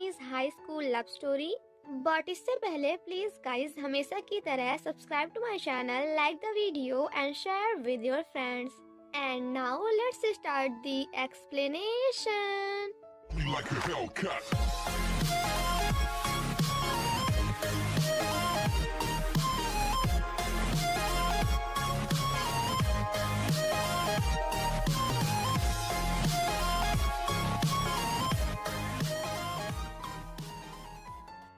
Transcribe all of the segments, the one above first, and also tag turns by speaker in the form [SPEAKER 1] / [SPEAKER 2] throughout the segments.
[SPEAKER 1] Chinese high school love story. But इससे पहले please guys हमेशा की तरह subscribe to my channel, like the video and share with your friends. And now let's start the explanation.
[SPEAKER 2] Like a Hellcat.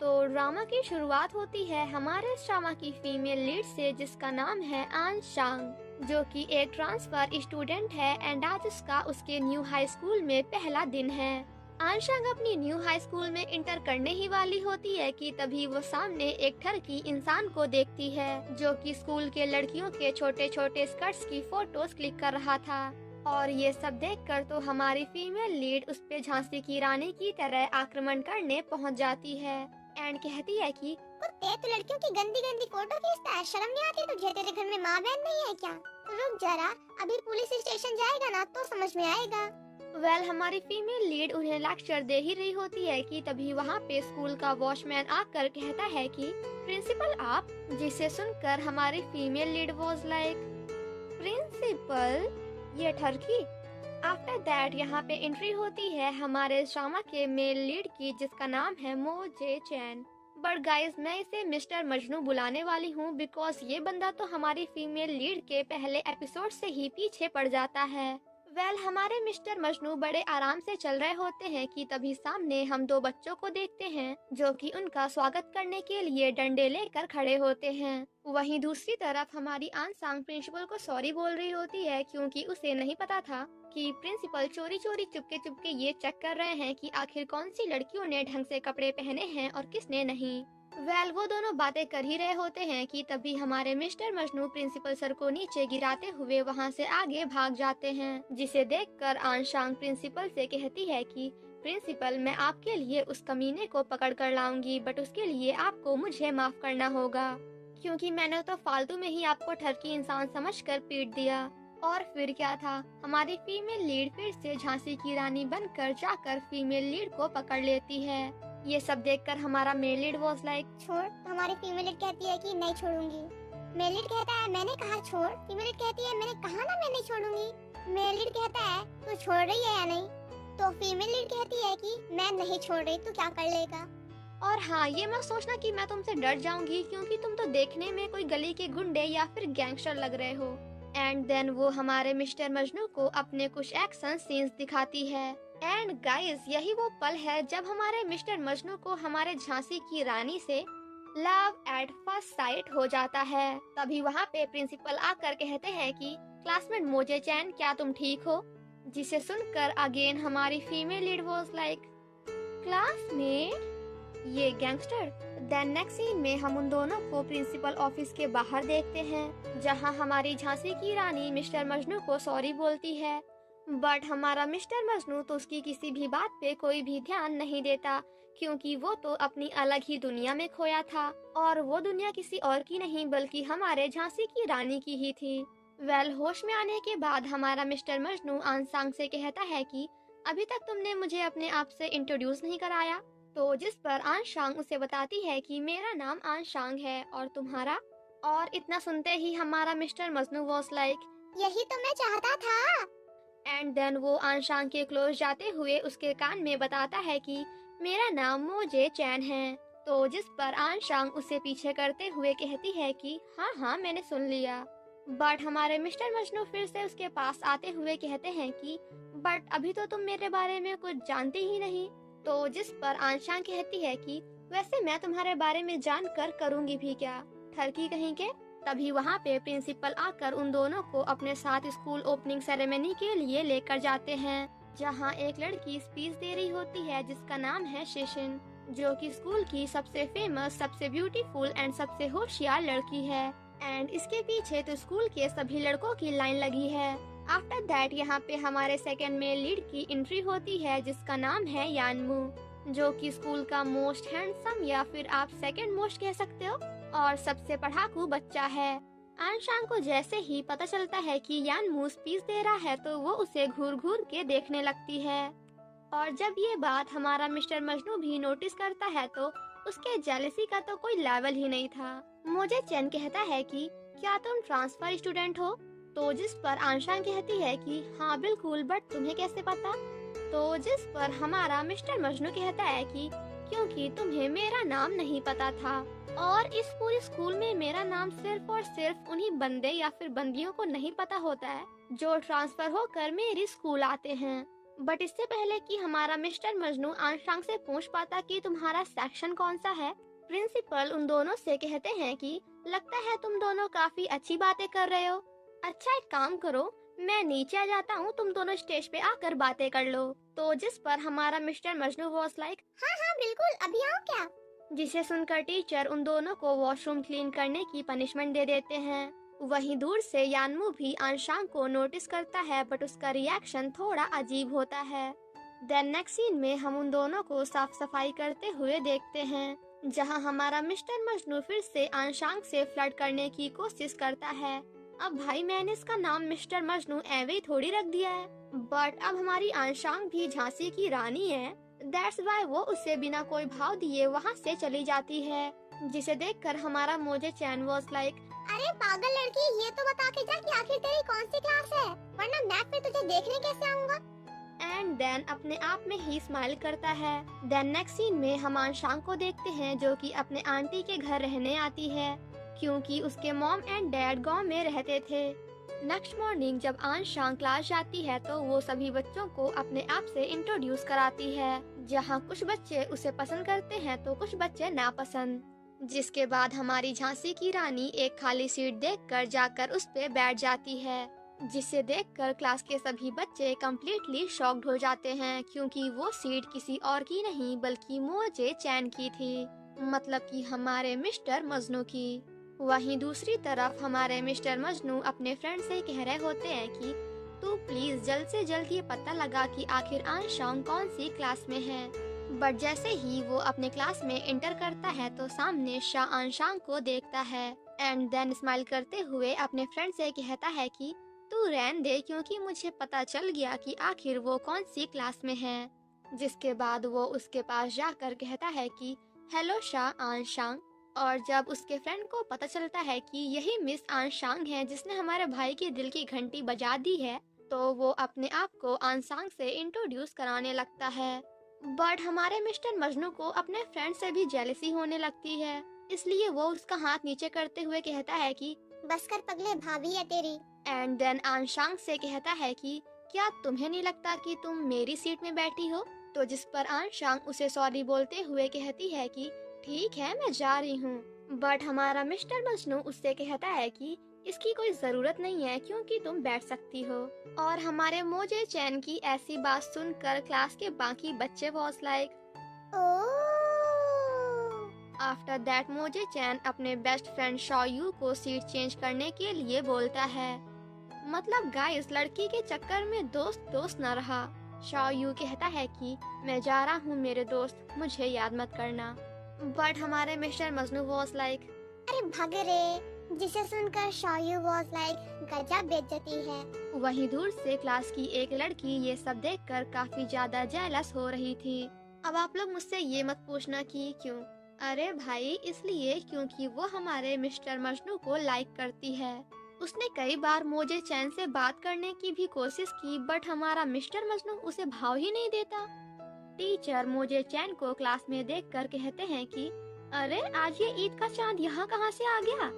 [SPEAKER 1] तो drama की शुरुआत होती है हमारे इस ड्रामा की फीमेल लीड से, जिसका नाम है आन शांग, जो कि एक ट्रांसफर स्टूडेंट है एंड आज उसका उसके न्यू हाई स्कूल में पहला दिन है। आन शांग अपनी न्यू हाई स्कूल में इंटर करने ही वाली होती है कि तभी वो सामने एक ठरकी इंसान को देखती है, जो कि स्कूल के लड़कियों के छोटे छोटे स्कर्ट्स की फोटोज क्लिक कर रहा था। और ये सब देखकर तो हमारी फीमेल लीड उस पे झांसी की रानी की तरह आक्रमण करने पहुंच जाती है एंड कहती है कि
[SPEAKER 3] कुत्ते, तो लड़कियों की गंदी गंदी फोटो खींचता है, शर्म नहीं आती तुझे? तेरे घर में माँ बहन नहीं है क्या? तो रुक जरा, अभी पुलिस स्टेशन जाएगा ना तो समझ में आएगा।
[SPEAKER 1] हमारी फीमेल लीड उन्हें लेक्चर दे ही रही होती है कि तभी वहाँ पे स्कूल का वॉचमैन आकर कहता है कि प्रिंसिपल आप, जिसे सुनकर हमारी female lead was like principal, ये ठरकी। आफ्टर दैट यहाँ पे एंट्री होती है हमारे ड्रामा के मेल लीड की, जिसका नाम है मो जे चैन। बट गाइस मैं इसे मिस्टर मजनू बुलाने वाली हूँ बिकॉज ये बंदा तो हमारी फीमेल लीड के पहले एपिसोड से ही पीछे पड़ जाता है। हमारे मिस्टर मजनू बड़े आराम से चल रहे होते हैं कि तभी सामने हम दो बच्चों को देखते हैं, जो कि उनका स्वागत करने के लिए डंडे लेकर खड़े होते हैं। वहीं दूसरी तरफ हमारी आन सांग प्रिंसिपल को सॉरी बोल रही होती है, क्योंकि उसे नहीं पता था कि प्रिंसिपल चोरी चोरी चुपके चुपके ये चेक कर रहे हैं कि आखिर कौन सी लड़कियों ने ढंग से कपड़े पहने हैं और किसने नहीं। वो दोनों बातें कर ही रहे होते हैं कि तभी हमारे मिस्टर मजनू प्रिंसिपल सर को नीचे गिराते हुए वहां से आगे भाग जाते हैं, जिसे देखकर आन शांग प्रिंसिपल से कहती है कि प्रिंसिपल, मैं आपके लिए उस कमीने को पकड़ कर लाऊंगी, बट उसके लिए आपको मुझे माफ करना होगा, क्योंकि मैंने तो फालतू में ही आपको ठरकी इंसान समझकर पीट दिया। और फिर क्या था, हमारी फीमेल लीड फिर से झांसी की रानी बनकर जाकर फीमेल लीड को पकड़ लेती है। ये सब देखकर हमारा मेल लीड वाज लाइक
[SPEAKER 3] छोड़। तो हमारी फीमेल लीड कहती है कि नहीं छोड़ूंगी। मेल लीड कहता है मैंने कहा छोड़। फीमेल लीड कहती है मैंने कहा ना मैं नहीं छोड़ूंगी। मेल लीड कहता है तू छोड़ रही है या नहीं? तो फीमेल लीड कहती है कि मैं नहीं छोड़ रही, तू क्या कर लेगा?
[SPEAKER 1] और हाँ, ये मत सोचना कि मैं तुमसे डर जाऊंगी, क्योंकि तुम तो देखने में कोई गली के गुंडे या फिर गैंगस्टर लग रहे हो। एंड देन वो हमारे मिस्टर मजनू को अपने कुछ एक्शन सीन्स दिखाती है। एंड गाइस यही वो पल है जब हमारे मिस्टर मजनू को हमारे झांसी की रानी से लव एट फर्स्ट साइट हो जाता है। तभी वहाँ पे प्रिंसिपल आकर कहते हैं कि क्लासमेट मोजे चैन, क्या तुम ठीक हो? जिसे सुनकर अगेन हमारी female lead was like classmate, ये गैंगस्टर। देन नेक्स्ट सीन में हम उन दोनों को प्रिंसिपल ऑफिस के बाहर देखते हैं, जहां हमारी झांसी की रानी मिस्टर मजनू को सॉरी बोलती है, बट हमारा मिस्टर मजनू तो उसकी किसी भी बात पे कोई भी ध्यान नहीं देता, क्योंकि वो तो अपनी अलग ही दुनिया में खोया था और वो दुनिया किसी और की नहीं बल्कि हमारे झांसी की रानी की ही थी। होश में आने के बाद हमारा मिस्टर मजनू आन सांग से कहता है कि अभी तक तुमने मुझे अपने आप से इंट्रोड्यूस नहीं कराया। तो जिस पर आन शांग उसे बताती है कि मेरा नाम आन शांग है और तुम्हारा? और इतना सुनते ही हमारा मिस्टर मजनू वाज लाइक
[SPEAKER 3] यही तो मैं चाहता था।
[SPEAKER 1] एंड देन वो आन शांग के क्लोज जाते हुए उसके कान में बताता है कि मेरा नाम मोजे चैन है। तो जिस पर आन शांग उसे पीछे करते हुए कहती है कि हाँ हाँ मैंने सुन लिया। बट हमारे मिस्टर मजनू फिर से उसके पास आते हुए कहते हैं कि बट अभी तो तुम मेरे बारे में कुछ जानते ही नहीं। तो जिस पर आन शांग कहती है कि वैसे मैं तुम्हारे बारे में जानकर करूंगी भी क्या, ठरकी कहीं के। तभी वहाँ पे प्रिंसिपल आकर उन दोनों को अपने साथ स्कूल ओपनिंग सेरेमनी के लिए लेकर जाते हैं, जहाँ एक लड़की स्पीच दे रही होती है जिसका नाम है शिशिन, जो कि स्कूल की सबसे फेमस, सबसे ब्यूटीफुल एंड सबसे होशियार लड़की है। एंड इसके पीछे तो स्कूल के सभी लड़कों की लाइन लगी है। आफ्टर दैट यहाँ पे हमारे सेकेंड मेल लीड की एंट्री होती है, जिसका नाम है यानमू, जो कि स्कूल का मोस्ट हैंडसम या फिर आप सेकेंड मोस्ट कह सकते हो और सबसे पढ़ाकू बच्चा है। आन शांग को जैसे ही पता चलता है कि यानमू स्पीच दे रहा है तो वो उसे घूर घूर के देखने लगती है। और जब ये बात हमारा मिस्टर मजनू भी नोटिस करता है तो उसके जेलसी का तो कोई लेवल ही नहीं था। मुझे चैन कहता है कि क्या तुम ट्रांसफर स्टूडेंट हो? तो जिस पर आंशा कहती है कि हाँ बिल्कुल, बट तुम्हें कैसे पता? तो जिस पर हमारा मिस्टर मजनू कहता है कि क्योंकि तुम्हें मेरा नाम नहीं पता था, और इस पूरे स्कूल में मेरा नाम सिर्फ और सिर्फ उन्हीं बंदे या फिर बंदियों को नहीं पता होता है जो ट्रांसफर होकर मेरी स्कूल आते हैं। बट इससे पहले कि हमारा मिस्टर मजनू आंशा से पूछ पाता कि तुम्हारा सेक्शन कौन सा है, प्रिंसिपल उन दोनों से कहते हैं कि लगता है तुम दोनों काफी अच्छी बातें कर रहे हो। अच्छा एक काम करो, मैं नीचे आ जाता हूँ, तुम दोनों स्टेज पे आकर बातें कर लो। तो जिस पर हमारा मिस्टर मजनू वॉज लाइक
[SPEAKER 3] हाँ हाँ बिल्कुल, अभी आओ क्या?
[SPEAKER 1] जिसे सुनकर टीचर उन दोनों को वॉशरूम क्लीन करने की पनिशमेंट दे देते हैं। वहीं दूर से यानमू भी आंशांग को नोटिस करता है, बट उसका रिएक्शन थोड़ा अजीब होता है। देन नेक्स्ट सीन में हम उन दोनों को साफ सफाई करते हुए देखते हैं, जहां हमारा मिस्टर मजनू फिर से आंशांग से फ्लर्ट करने की कोशिश करता है। अब भाई मैंने इसका नाम मिस्टर मजनू एवे ही थोड़ी रख दिया है, बट अब हमारी आंशांग भी झांसी की रानी है, दैट्स वाई वो उसे बिना कोई भाव दिए वहाँ से चली जाती है। जिसे देखकर हमारा मोजे चैन वॉज लाइक
[SPEAKER 3] अरे पागल लड़की, ये तो बता के जा कि आखिर तेरी कौन सी क्लास है, वरना मैं फिर तुझे देखने कैसे आऊँगा?
[SPEAKER 1] एंड देन अपने आप में ही स्माइल करता है। देन नेक्स्ट सीन में हम आंशांग को देखते हैं जो कि अपने आंटी के घर रहने आती है, क्योंकि उसके मॉम एंड डैड गांव में रहते थे। नेक्स्ट मॉर्निंग जब आंशांग क्लास जाती है तो वो सभी बच्चों को अपने आप से इंट्रोड्यूस कराती है, जहां कुछ बच्चे उसे पसंद करते हैं तो कुछ बच्चे नापसंद। जिसके बाद हमारी झांसी की रानी एक खाली सीट देखकर जाकर उस पे बैठ जाती है, जिसे देखकर क्लास के सभी बच्चे कम्प्लीटली शॉक्ड हो जाते हैं, क्योंकि वो सीट किसी और की नहीं बल्कि मोजे चैन की थी, मतलब कि हमारे मिस्टर मजनू की। वहीं दूसरी तरफ हमारे मिस्टर मजनू अपने फ्रेंड से कह रहे होते हैं कि तू प्लीज जल्द से जल्द ये पता लगा कि आखिर आंशांग कौन सी क्लास में है। बट जैसे ही वो अपने क्लास में एंटर करता है तो सामने शाह आंशांग को देखता है एंड देन स्माइल करते हुए अपने फ्रेंड से कहता है कि तू रहने दे, क्योंकि मुझे पता चल गया कि आखिर वो कौन सी क्लास में है। जिसके बाद वो उसके पास जाकर कहता है कि हेलो शाह आंशांग, और जब उसके फ्रेंड को पता चलता है कि यही मिस आंशांग है जिसने हमारे भाई की दिल की घंटी बजा दी है, तो वो अपने आप को आंशांग से इंट्रोड्यूस कराने लगता है। बट हमारे मिस्टर मजनू को अपने फ्रेंड से भी जेलसी होने लगती है, इसलिए वो उसका हाथ नीचे करते हुए कहता है कि
[SPEAKER 3] बस कर पगले, भाभी है तेरी।
[SPEAKER 1] एंड देन आंशांग से कहता है कि क्या तुम्हें नहीं लगता कि तुम मेरी सीट में बैठी हो? तो जिस पर आंशांग उसे सॉरी बोलते हुए कहती है कि ठीक है मैं जा रही हूँ। बट हमारा मिस्टर मजनू उससे कहता है कि इसकी कोई जरूरत नहीं है, क्योंकि तुम बैठ सकती हो। और हमारे मोजे चैन की ऐसी बात सुनकर क्लास के बाकी बच्चे वॉज लाइक आफ्टर दैट मोजे चैन अपने बेस्ट फ्रेंड शॉयू को सीट चेंज करने के लिए बोलता है। मतलब गाइस, लड़की के चक्कर में दोस्त दोस्त न रहा। शॉयू कहता है कि मैं जा रहा हूँ मेरे दोस्त, मुझे याद मत करना। बट हमारे मिस्टर मजनू वॉज लाइक
[SPEAKER 3] अरे भाग रे, जिसे सुनकर शॉयू वॉज लाइक गजब बेइज्जती है।
[SPEAKER 1] वहीं दूर से क्लास की एक लड़की ये सब देखकर काफी ज्यादा जेलस हो रही थी। अब आप लोग मुझसे ये मत पूछना कि क्यों। अरे भाई, इसलिए क्योंकि वो हमारे मिस्टर मजनू को लाइक करती है। उसने कई बार मोजे चैन से बात करने की भी कोशिश की, बट हमारा मिस्टर मजनू उसे भाव ही नहीं देता। टीचर मोजे चैन को क्लास में देखकर कहते हैं कि अरे आज ये ईद का चांद यहाँ कहाँ से आ गया?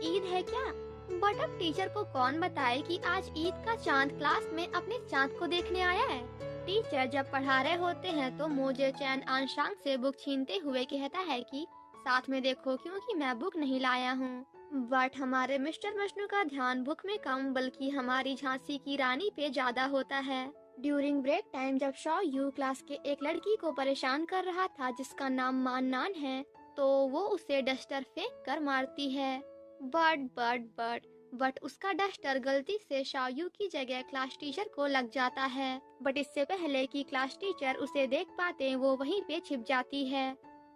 [SPEAKER 1] ईद है क्या? बट अब टीचर को कौन बताए कि आज ईद का चांद क्लास में अपने चांद को देखने आया है। टीचर जब पढ़ा रहे होते हैं तो मोजे चैन आंशांग से बुक छीनते हुए कहता है कि साथ में देखो, क्योंकि मैं बुक नहीं लाया हूँ। बट हमारे मिस्टर मजनू का ध्यान बुक में कम बल्कि हमारी झांसी की रानी पे ज्यादा होता है। ड्यूरिंग ब्रेक टाइम जब शॉयू क्लास के एक लड़की को परेशान कर रहा था जिसका नाम माननान है, तो वो उसे डस्टर फेंक कर मारती है। बट उसका डस्टर गलती से शॉयू की जगह क्लास टीचर को लग जाता है। बट इससे पहले कि क्लास टीचर उसे देख पाते वो वहीं पे छिप जाती है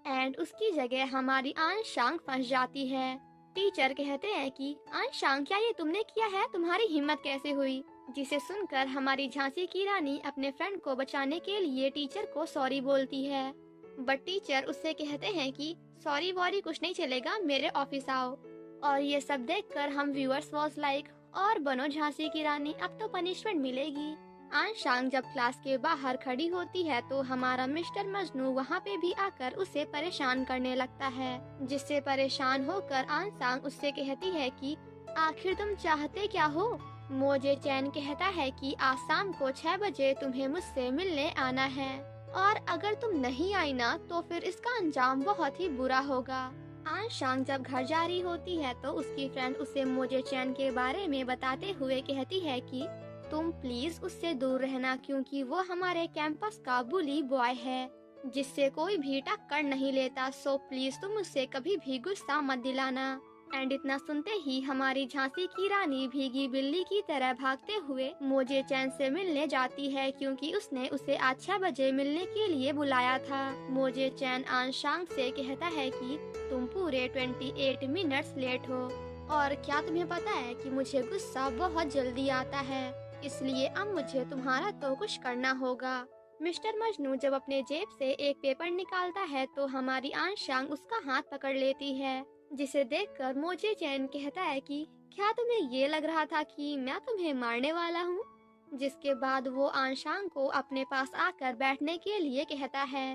[SPEAKER 1] एंड उसकी जगह हमारी आंशांग फंस जाती है। टीचर कहते हैं कि आंशांग, क्या ये तुमने किया है? तुम्हारी हिम्मत कैसे हुई? जिसे सुनकर हमारी झांसी की रानी अपने फ्रेंड को बचाने के लिए टीचर को सॉरी बोलती है। बट टीचर उससे कहते हैं कि सॉरी वॉरी कुछ नहीं चलेगा, मेरे ऑफिस आओ। और ये सब देखकर हम व्यूअर्स वॉज लाइक, और बनो झांसी की रानी, अब तो पनिशमेंट मिलेगी। आंशांग जब क्लास के बाहर खड़ी होती है तो हमारा मिस्टर मजनू वहाँ पे भी आकर उसे परेशान करने लगता है, जिससे परेशान होकर आंशांग उससे कहती है कि आखिर तुम चाहते क्या हो। मोजे चैन कहता है कि आज शाम को 6 बजे तुम्हें मुझसे मिलने आना है, और अगर तुम नहीं आई ना तो फिर इसका अंजाम बहुत ही बुरा होगा। आंशांग जब घर जा रही होती है तो उसकी फ्रेंड उसे मोजे चैन के बारे में बताते हुए कहती है कि तुम प्लीज उससे दूर रहना, क्योंकि वो हमारे कैंपस का बुली बॉय है जिससे कोई भी टक्कर नहीं लेता। सो प्लीज तुम उससे कभी भी गुस्सा मत दिलाना। एंड इतना सुनते ही हमारी झांसी की रानी भीगी बिल्ली की तरह भागते हुए मोजे चैन से मिलने जाती है, क्योंकि उसने उसे आज 6 बजे मिलने के लिए बुलाया था। मोजे चैन आंशांग से कहता है कि तुम पूरे 28 मिनट्स लेट हो, और क्या तुम्हें पता है कि मुझे गुस्सा बहुत जल्दी आता है, इसलिए अब मुझे तुम्हारा तो कुछ करना होगा। मिस्टर मजनू जब अपने जेब से एक पेपर निकालता है तो हमारी आंशांग उसका हाथ पकड़ लेती है, जिसे देखकर मोजे चैन कहता है कि क्या तुम्हें ये लग रहा था कि मैं तुम्हें मारने वाला हूँ। जिसके बाद वो आंशांग को अपने पास आकर बैठने के लिए कहता है,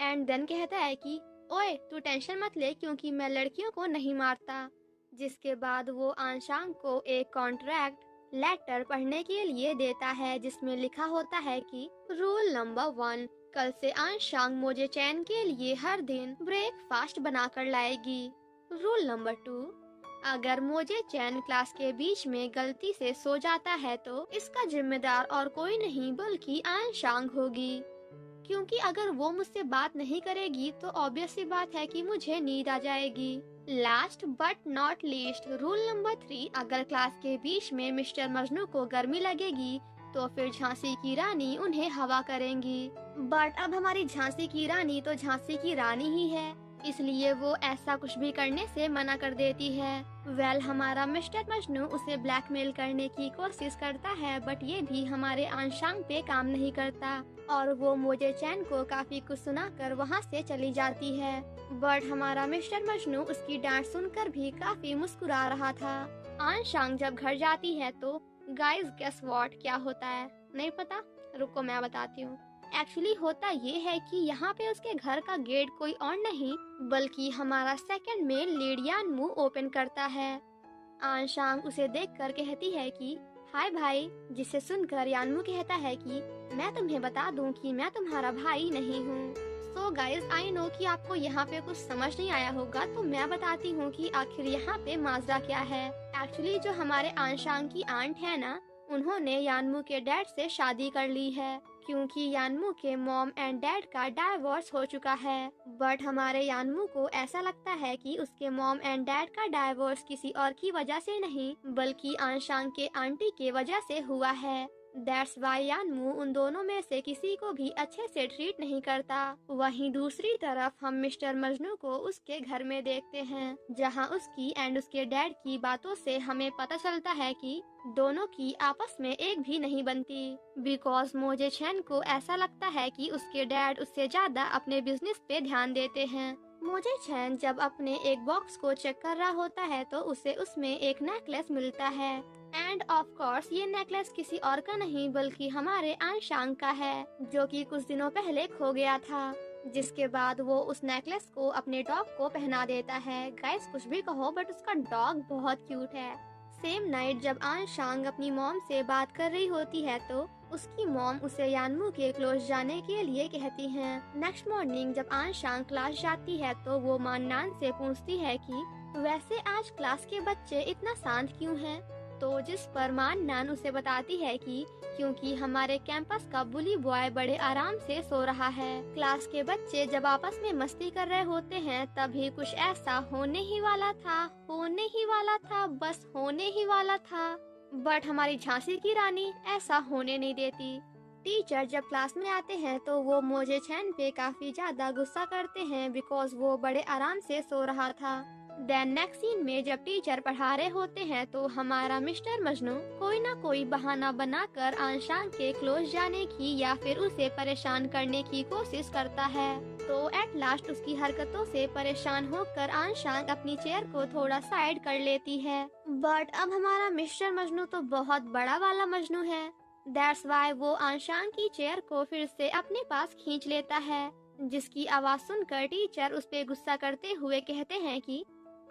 [SPEAKER 1] एंड देन कहता है कि ओए तू टेंशन मत ले, क्योंकि मैं लड़कियों को नहीं मारता। जिसके बाद वो आंशांग को एक कॉन्ट्रैक्ट लेटर पढ़ने के लिए देता है, जिसमें लिखा होता है कि रूल नंबर 1, कल से आंशांग मोजे चैन के लिए हर दिन ब्रेकफास्ट बनाकर लाएगी। रूल नंबर 2, अगर मोजे चैन क्लास के बीच में गलती से सो जाता है तो इसका जिम्मेदार और कोई नहीं बल्कि आंशांग होगी, क्योंकि अगर वो मुझसे बात नहीं करेगी तो ऑब्वियस सी बात है कि मुझे नींद आ जाएगी। Last but not least, rule number 3, अगर क्लास के बीच में मिस्टर मजनू को गर्मी लगेगी तो फिर झांसी की रानी उन्हें हवा करेंगी। बट अब हमारी झांसी की रानी तो झांसी की रानी ही है, इसलिए वो ऐसा कुछ भी करने से मना कर देती है। वेल, हमारा मिस्टर मजनू उसे ब्लैकमेल करने की कोशिश करता है, बट ये भी हमारे आंशांग पे काम नहीं करता, और वो मोजे चैन को काफी कुछ सुनाकर वहाँ से चली जाती है। बट हमारा मिस्टर मजनू उसकी डांट सुनकर भी काफी मुस्कुरा रहा था। आंशांग जब घर जाती है तो गाइस गेस व्हाट क्या होता है? नहीं पता? रुको मैं बताती हूँ। एक्चुअली होता ये है कि यहाँ पे उसके घर का गेट कोई और नहीं बल्कि हमारा सेकंड में लीड यानमू ओपन करता है। आंशांग उसे देखकर कहती है कि हाय भाई, जिसे सुनकर यानमू कहता है कि मैं तुम्हें बता दूं कि मैं तुम्हारा भाई नहीं हूँ। सो गाइस, आई नो कि आपको यहाँ पे कुछ समझ नहीं आया होगा, तो मैं बताती हूँ कि आखिर यहाँ पे माजरा क्या है। एक्चुअली जो हमारे आंशांग की आंट है ना, उन्होंने यानमू के डैड से शादी कर ली है, क्योंकि यानमू के मॉम एंड डैड का डाइवोर्स हो चुका है। बट हमारे यानमू को ऐसा लगता है कि उसके मॉम एंड डैड का डाइवोर्स किसी और की वजह से नहीं बल्कि आंशांग के आंटी के वजह से हुआ है। दैट्स वाई यानमू उन दोनों में से किसी को भी अच्छे से ट्रीट नहीं करता। वहीं दूसरी तरफ हम मिस्टर मजनू को उसके घर में देखते हैं, जहां उसकी एंड उसके डैड की बातों से हमें पता चलता है कि दोनों की आपस में एक भी नहीं बनती, बिकॉज मोजे चैन को ऐसा लगता है कि उसके डैड उससे ज्यादा अपने बिजनेस पे ध्यान देते हैं। मोजे चैन जब अपने एक बॉक्स को चेक कर रहा होता है तो उसे उसमें एक नेकलेस मिलता है, एंड ऑफ कोर्स ये नेकलेस किसी और का नहीं बल्कि हमारे आंशांग का है, जो कि कुछ दिनों पहले खो गया था। जिसके बाद वो उस नेकलेस को अपने डॉग को पहना देता है। गाइस, कुछ भी कहो बट उसका डॉग बहुत क्यूट है। सेम नाइट जब आंशांग अपनी मॉम से बात कर रही होती है तो उसकी मॉम उसे यानमू के क्लोज जाने के लिए कहती हैं। नेक्स्ट मॉर्निंग जब आंशांग क्लास जाती है तो वो मान्नान से पूछती है कि वैसे आज क्लास के बच्चे इतना शांत क्यों हैं? तो जिस पर मान्नान उसे बताती है कि क्योंकि हमारे कैंपस का बुली बॉय बड़े आराम से सो रहा है। क्लास के बच्चे जब आपस में मस्ती कर रहे होते हैं तभी कुछ ऐसा होने ही वाला था, बस होने ही वाला था। बट हमारी झांसी की रानी ऐसा होने नहीं देती। टीचर जब क्लास में आते हैं तो वो मोजे चैन पे काफी ज्यादा गुस्सा करते हैं बिकॉज वो बड़े आराम से सो रहा था। देन नेक्स्ट सीन में जब टीचर पढ़ा रहे होते हैं तो हमारा मिस्टर मजनू कोई ना कोई बहाना बनाकर आंशान के क्लोज जाने की या फिर उसे परेशान करने की कोशिश करता है। तो एट लास्ट उसकी हरकतों से परेशान होकर आंशान अपनी चेयर को थोड़ा साइड कर लेती है। बट अब हमारा मिस्टर मजनू तो बहुत बड़ा वाला मजनू है। दैट्स वाई वो आंशान की चेयर को फिर से अपने पास खींच लेता है, जिसकी आवाज सुनकर टीचर उस पे गुस्सा करते हुए कहते हैं कि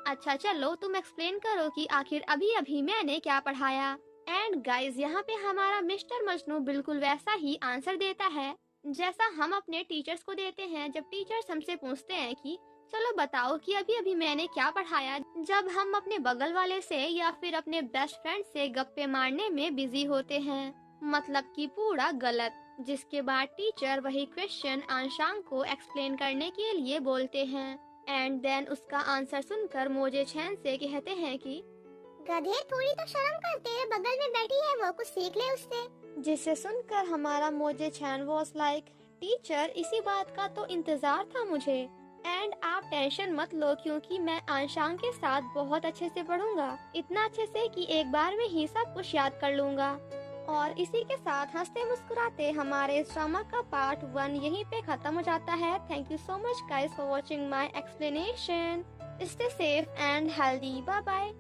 [SPEAKER 1] अच्छा चलो तुम एक्सप्लेन करो कि आखिर अभी अभी मैंने क्या पढ़ाया। एंड गाइस यहाँ पे हमारा मिस्टर मजनू बिल्कुल वैसा ही आंसर देता है जैसा हम अपने टीचर्स को देते हैं जब टीचर्स हमसे पूछते हैं कि चलो बताओ कि अभी अभी मैंने क्या पढ़ाया, जब हम अपने बगल वाले से या फिर अपने बेस्ट फ्रेंड से गप्पे मारने में बिजी होते हैं, मतलब कि पूरा गलत। जिसके बाद टीचर वही क्वेश्चन आंशांग को एक्सप्लेन करने के लिए बोलते हैं एंड देन उसका आंसर सुनकर मोजे चैन से कहते हैं कि
[SPEAKER 3] गधे थोड़ी तो शर्म कर, तेरे बगल में बैठी है वो, कुछ सीख ले उससे।
[SPEAKER 1] जिसे सुनकर हमारा मोजे चैन वाज लाइक टीचर इसी बात का तो इंतजार था मुझे, एंड आप टेंशन मत लो क्योंकि मैं आंशांग के साथ बहुत अच्छे से पढ़ूंगा, इतना अच्छे से कि एक बार में ही सब कुछ याद कर लूंगा। और इसी के साथ हंसते मुस्कुराते हमारे इस ड्रामा का पार्ट 1 यहीं पे खत्म हो जाता है। Thank you so much guys for watching my explanation. Stay safe and healthy, bye bye.